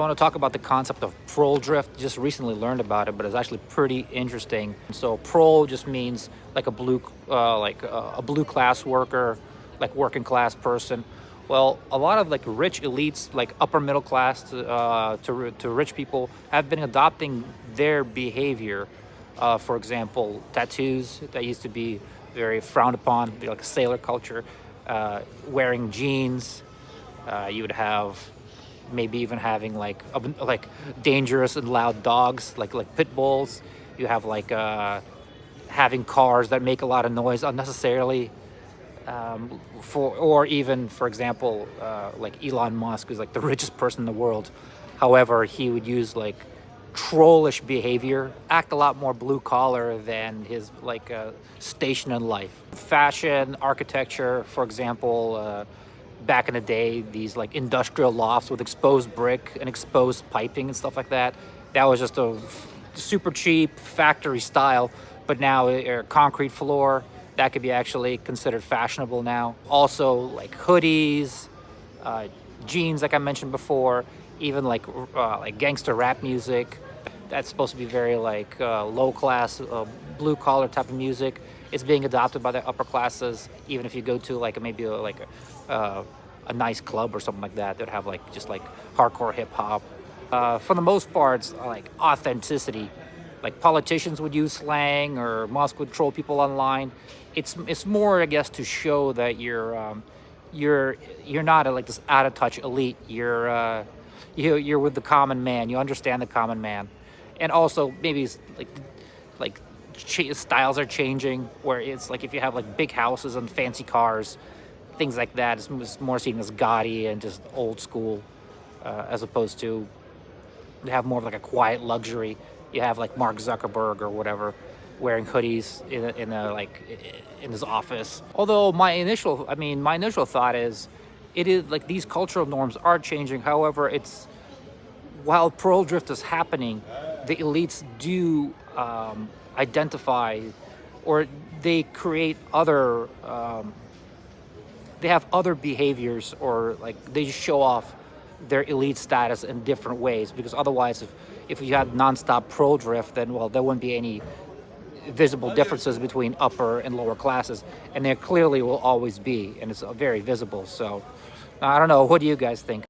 I want to talk about the concept of prole drift. Just recently learned about it, but it's actually pretty interesting. So prole just means like a blue class worker, like working class person. Well, a lot of like rich elites, like upper middle class to rich people, have been adopting their behavior. For example, tattoos that used to be very frowned upon, like a sailor culture. Wearing jeans, you would have maybe even having like dangerous and loud dogs like pit bulls. You have having cars that make a lot of noise unnecessarily. For or even for example, like Elon Musk, who's like the richest person in the world. However, he would use like trollish behavior, act a lot more blue collar than his station in life. Fashion, architecture, for example, back in the day, these like industrial lofts with exposed brick and exposed piping and stuff like that. That was just a super cheap factory style, but now concrete floor, that could be actually considered fashionable now. Also, like hoodies, uh, jeans, like I mentioned before, even like gangster rap music. That's supposed to be very low class, blue collar type of music. It's being adopted by the upper classes. Even if you go to a nice club or something like that, they'd have like just like hardcore hip hop. For the most part, it's like authenticity. Like politicians would use slang, or Musk would troll people online. It's more, I guess, to show that you're not like this out of touch elite. You're with the common man. You understand the common man, and also maybe it's like styles are changing. Where it's like if you have like big houses and fancy cars, things like that is more seen as gaudy and just old school, as opposed to have more of like a quiet luxury. You have like Mark Zuckerberg or whatever wearing hoodies in his office. Although my initial thought is, it is like these cultural norms are changing. However, it's while pearl drift is happening, the elites do identify, or they create other. They have other behaviors, or like they just show off their elite status in different ways. Because otherwise, if you had nonstop pearl drift, then well, there wouldn't be any visible differences between upper and lower classes, and there clearly will always be, and it's very visible. So I don't know. What do you guys think?